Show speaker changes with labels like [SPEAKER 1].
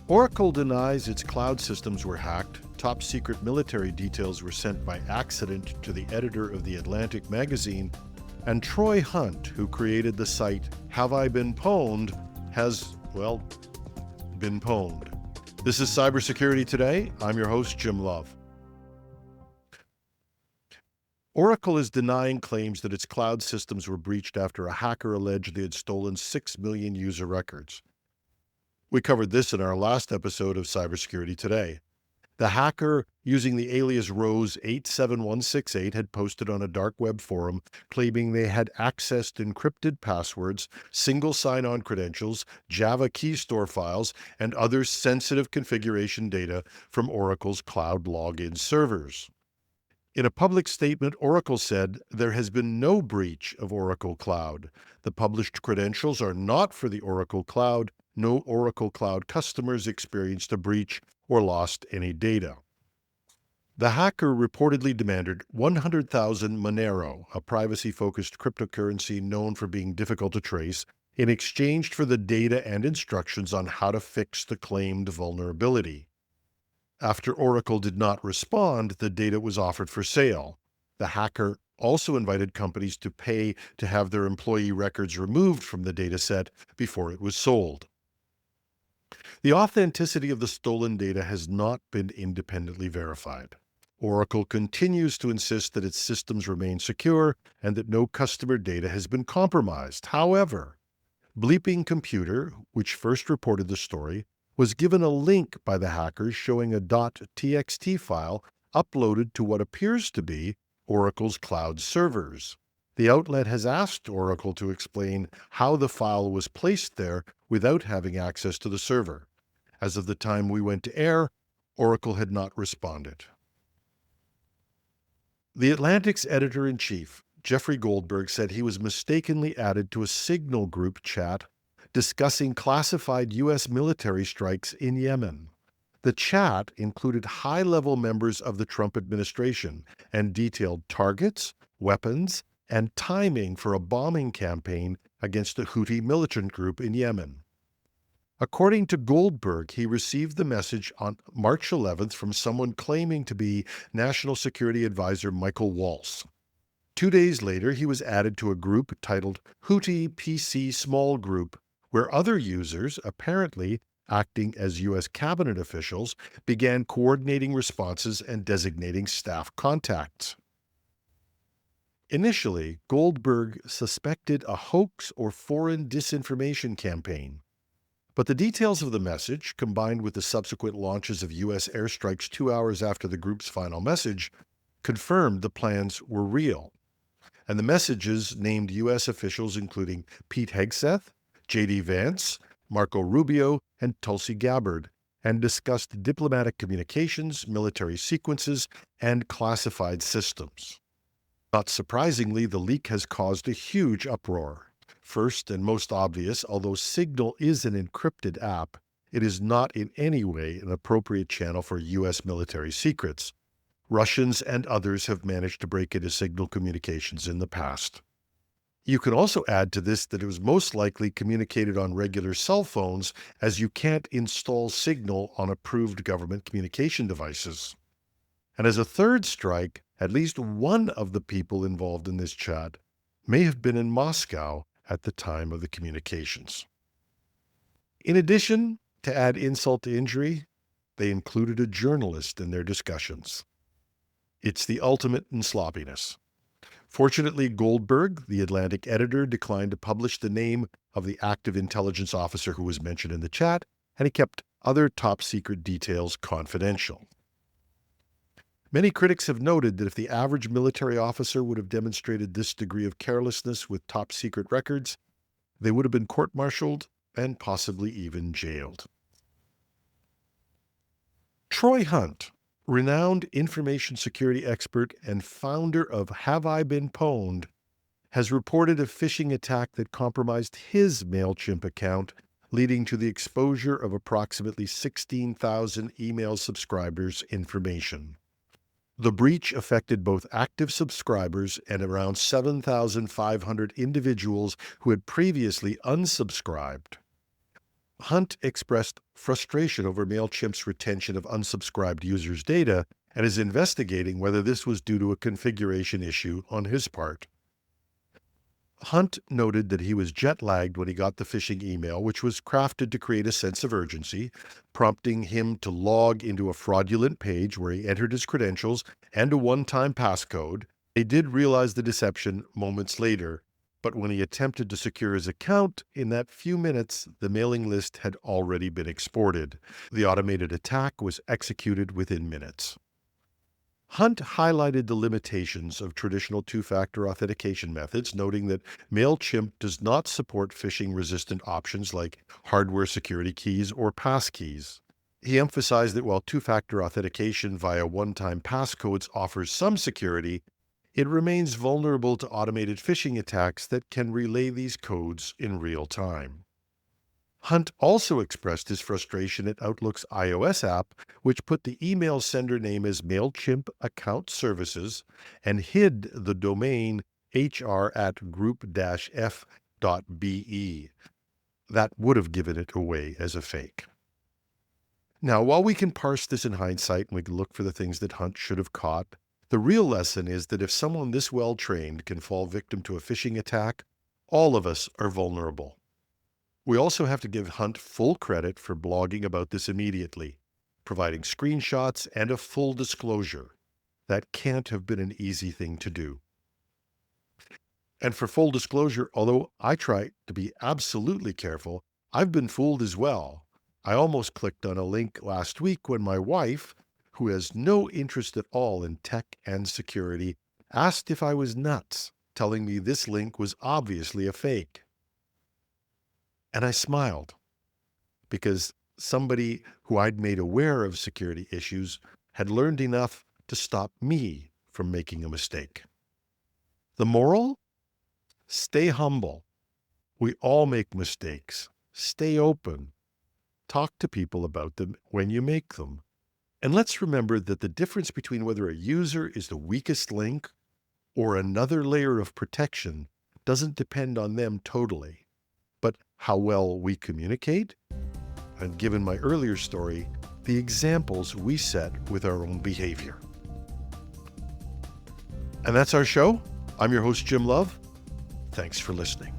[SPEAKER 1] Oracle denies its cloud systems were hacked. Top secret military details were sent by accident to the editor of The Atlantic magazine. And Troy Hunt, who created the site Have I Been Pwned, has, well, been pwned. This is Cybersecurity Today. I'm your host, Jim Love. Oracle is denying claims that its cloud systems were breached after a hacker alleged they had stolen 6 million user records. We covered this in our last episode of Cybersecurity Today. The hacker, using the alias Rose87168, had posted on a dark web forum claiming they had accessed encrypted passwords, single sign-on credentials, Java key store files, and other sensitive configuration data from Oracle's cloud login servers. In a public statement, Oracle said there has been no breach of Oracle Cloud. The published credentials are not for the Oracle Cloud. No Oracle Cloud customers experienced a breach or lost any data. The hacker reportedly demanded 100,000 Monero, a privacy-focused cryptocurrency known for being difficult to trace, in exchange for the data and instructions on how to fix the claimed vulnerability. After Oracle did not respond, the data was offered for sale. The hacker also invited companies to pay to have their employee records removed from the dataset before it was sold. The authenticity of the stolen data has not been independently verified. Oracle continues to insist that its systems remain secure and that no customer data has been compromised. However, Bleeping Computer, which first reported the story, was given a link by the hackers showing a .txt file uploaded to what appears to be Oracle's cloud servers. The outlet has asked Oracle to explain how the file was placed there without having access to the server. As of the time we went to air, Oracle had not responded. The Atlantic's editor-in-chief, Jeffrey Goldberg, said he was mistakenly added to a Signal group chat discussing classified U.S. military strikes in Yemen. The chat included high-level members of the Trump administration and detailed targets, weapons, and timing for a bombing campaign against a Houthi militant group in Yemen. According to Goldberg, he received the message on March 11th from someone claiming to be National Security Advisor Michael Waltz. 2 days later, he was added to a group titled Houthi PC Small Group, where other users, apparently acting as U.S. cabinet officials, began coordinating responses and designating staff contacts. Initially, Goldberg suspected a hoax or foreign disinformation campaign. But the details of the message, combined with the subsequent launches of U.S. airstrikes 2 hours after the group's final message, confirmed the plans were real. And the messages named U.S. officials including Pete Hegseth, J.D. Vance, Marco Rubio, and Tulsi Gabbard, and discussed diplomatic communications, military sequences, and classified systems. Not surprisingly, the leak has caused a huge uproar. First and most obvious, although Signal is an encrypted app, it is not in any way an appropriate channel for U.S. military secrets. Russians and others have managed to break into Signal communications in the past. You can also add to this that it was most likely communicated on regular cell phones, as you can't install Signal on approved government communication devices. And as a third strike, at least one of the people involved in this chat may have been in Moscow at the time of the communications. In addition, to add insult to injury, they included a journalist in their discussions. It's the ultimate in sloppiness. Fortunately, Goldberg, the Atlantic editor, declined to publish the name of the active intelligence officer who was mentioned in the chat, and he kept other top-secret details confidential. Many critics have noted that if the average military officer would have demonstrated this degree of carelessness with top-secret records, they would have been court-martialed and possibly even jailed. Troy Hunt, renowned information security expert and founder of Have I Been Pwned, has reported a phishing attack that compromised his MailChimp account, leading to the exposure of approximately 16,000 email subscribers' information. The breach affected both active subscribers and around 7,500 individuals who had previously unsubscribed. Hunt expressed frustration over MailChimp's retention of unsubscribed users' data and is investigating whether this was due to a configuration issue on his part. Hunt noted that he was jet-lagged when he got the phishing email, which was crafted to create a sense of urgency, prompting him to log into a fraudulent page where he entered his credentials and a one-time passcode. He did realize the deception moments later, but when he attempted to secure his account, in that few minutes, the mailing list had already been exported. The automated attack was executed within minutes. Hunt highlighted the limitations of traditional two-factor authentication methods, noting that MailChimp does not support phishing-resistant options like hardware security keys or passkeys. He emphasized that while two-factor authentication via one-time passcodes offers some security, it remains vulnerable to automated phishing attacks that can relay these codes in real time. Hunt also expressed his frustration at Outlook's iOS app, which put the email sender name as MailChimp Account Services and hid the domain hr@group-f.be. That would have given it away as a fake. Now, while we can parse this in hindsight and we can look for the things that Hunt should have caught, the real lesson is that if someone this well-trained can fall victim to a phishing attack, all of us are vulnerable. We also have to give Hunt full credit for blogging about this immediately, providing screenshots and a full disclosure. That can't have been an easy thing to do. And for full disclosure, although I try to be absolutely careful, I've been fooled as well. I almost clicked on a link last week when my wife, who has no interest at all in tech and security, asked if I was nuts, telling me this link was obviously a fake. And I smiled, because somebody who I'd made aware of security issues had learned enough to stop me from making a mistake. The moral? Stay humble. We all make mistakes. Stay open. Talk to people about them when you make them. And let's remember that the difference between whether a user is the weakest link or another layer of protection doesn't depend on them totally, but how well we communicate, and given my earlier story, the examples we set with our own behavior. And that's our show. I'm your host, Jim Love. Thanks for listening.